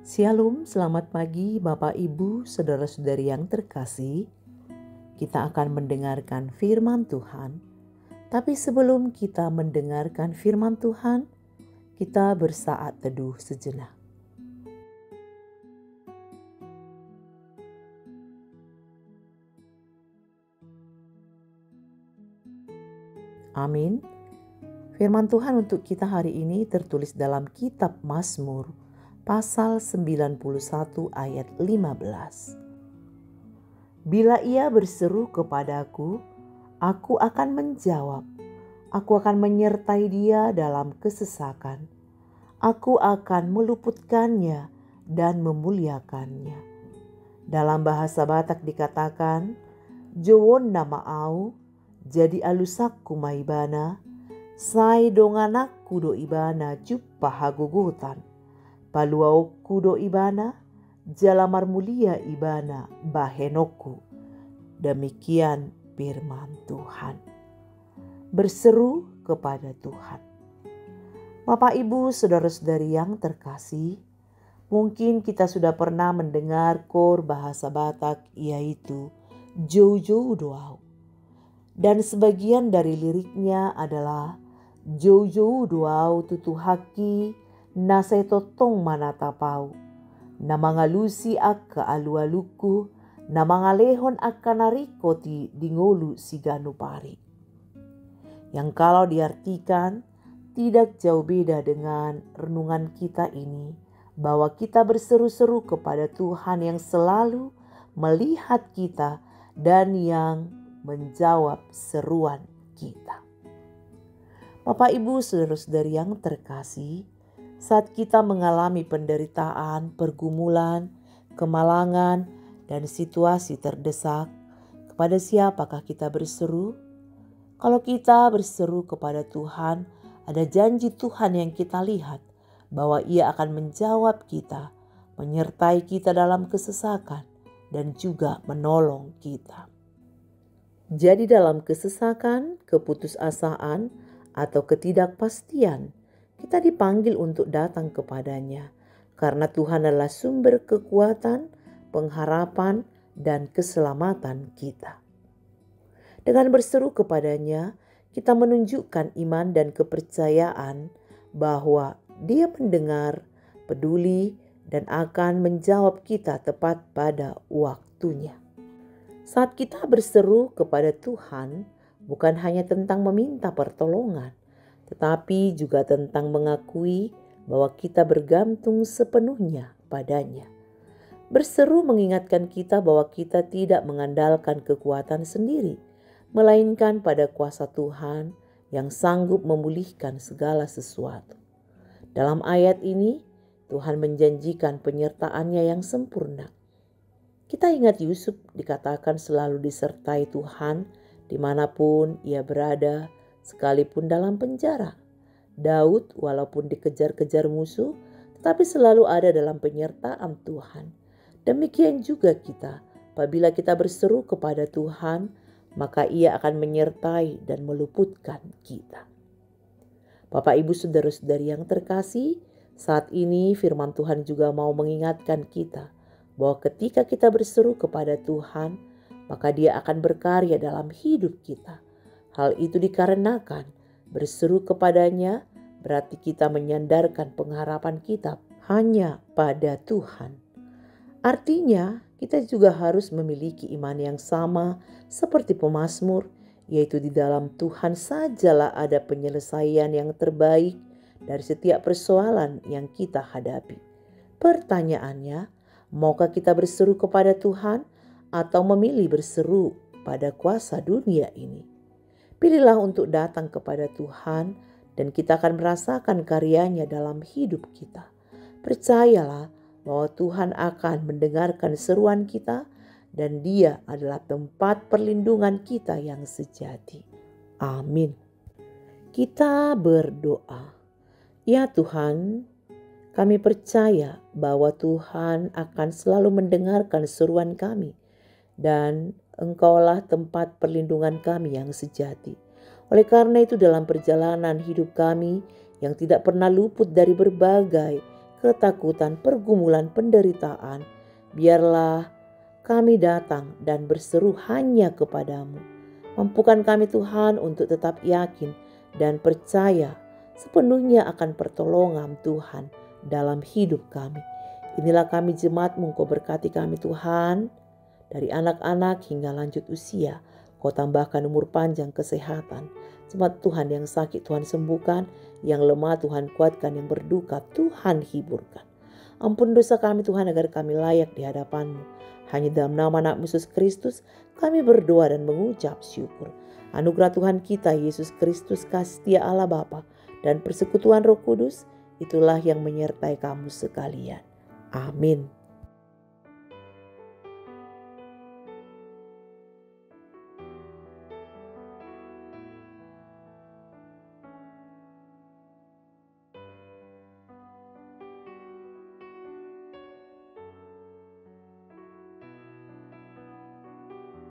Shalom, selamat pagi Bapak Ibu, saudara-saudari yang terkasih. Kita akan mendengarkan firman Tuhan. Tapi sebelum kita mendengarkan firman Tuhan, kita bersaat teduh sejenak. Amin. Firman Tuhan untuk kita hari ini tertulis dalam kitab Mazmur pasal 91 ayat 15. Bila ia berseru kepadaku, aku akan menjawab. Aku akan menyertai dia dalam kesesakan. Aku akan meluputkannya dan memuliakannya. Dalam bahasa Batak dikatakan, Jowon nama au, jadi alusak kumaibana, sai donganak kudo ibana juppa hagugutan. Paluau kudo ibana, jalamar mulia ibana bahenoku. Demikian firman Tuhan. Berseru kepada Tuhan. Bapak Ibu, saudara-saudari yang terkasih, mungkin kita sudah pernah mendengar kor bahasa Batak, yaitu Jojo Doau. Dan sebagian dari liriknya adalah Jojo Doau tutu haki nasai totong manatapau. Namangalusi akka alu-aluku, namangalehon akka narikoti dingolu siganu pari. Yang kalau diartikan tidak jauh beda dengan renungan kita ini, bahwa kita berseru-seru kepada Tuhan yang selalu melihat kita dan yang menjawab seruan kita. Bapak Ibu, saudara-saudari yang terkasih, saat kita mengalami penderitaan, pergumulan, kemalangan, dan situasi terdesak, kepada siapakah kita berseru? Kalau kita berseru kepada Tuhan, ada janji Tuhan yang kita lihat bahwa Ia akan menjawab kita, menyertai kita dalam kesesakan, dan juga menolong kita. Jadi dalam kesesakan, keputusasaan, atau ketidakpastian, kita dipanggil untuk datang kepadanya, karena Tuhan adalah sumber kekuatan, pengharapan, dan keselamatan kita. Dengan berseru kepadanya, kita menunjukkan iman dan kepercayaan bahwa Dia mendengar, peduli, dan akan menjawab kita tepat pada waktunya. Saat kita berseru kepada Tuhan, bukan hanya tentang meminta pertolongan, tetapi juga tentang mengakui bahwa kita bergantung sepenuhnya padanya. Berseru mengingatkan kita bahwa kita tidak mengandalkan kekuatan sendiri, melainkan pada kuasa Tuhan yang sanggup memulihkan segala sesuatu. Dalam ayat ini, Tuhan menjanjikan penyertaannya yang sempurna. Kita ingat Yusuf dikatakan selalu disertai Tuhan dimanapun ia berada, sekalipun dalam penjara. Daud walaupun dikejar-kejar musuh, tetapi selalu ada dalam penyertaan Tuhan. Demikian juga kita, apabila kita berseru kepada Tuhan, maka Ia akan menyertai dan meluputkan kita. Bapak Ibu saudara-saudari yang terkasih, saat ini firman Tuhan juga mau mengingatkan kita bahwa ketika kita berseru kepada Tuhan, maka Dia akan berkarya dalam hidup kita. Hal itu dikarenakan berseru kepadanya berarti kita menyandarkan pengharapan kita hanya pada Tuhan. Artinya kita juga harus memiliki iman yang sama seperti pemazmur, yaitu di dalam Tuhan sajalah ada penyelesaian yang terbaik dari setiap persoalan yang kita hadapi. Pertanyaannya, maukah kita berseru kepada Tuhan atau memilih berseru pada kuasa dunia ini? Pilihlah untuk datang kepada Tuhan dan kita akan merasakan karyanya dalam hidup kita. Percayalah bahwa Tuhan akan mendengarkan seruan kita dan Dia adalah tempat perlindungan kita yang sejati. Amin. Kita berdoa. Ya Tuhan, kami percaya bahwa Tuhan akan selalu mendengarkan seruan kami dan Engkaulah tempat perlindungan kami yang sejati. Oleh karena itu dalam perjalanan hidup kami yang tidak pernah luput dari berbagai ketakutan, pergumulan, penderitaan, biarlah kami datang dan berseru hanya kepadamu. Mampukan kami Tuhan untuk tetap yakin dan percaya sepenuhnya akan pertolongan Tuhan dalam hidup kami. Inilah kami jemaat-Mu, Engkau berkati kami Tuhan, dari anak-anak hingga lanjut usia. Kau tambahkan umur panjang, kesehatan. Jemaat Tuhan yang sakit Tuhan sembuhkan, yang lemah Tuhan kuatkan, yang berduka Tuhan hiburkan. Ampun dosa kami Tuhan agar kami layak di hadapan-Mu. Hanya dalam nama anak Yesus Kristus kami berdoa dan mengucap syukur. Anugerah Tuhan kita Yesus Kristus, kasih setia Allah Bapa dan persekutuan Roh Kudus itulah yang menyertai kamu sekalian. Amin.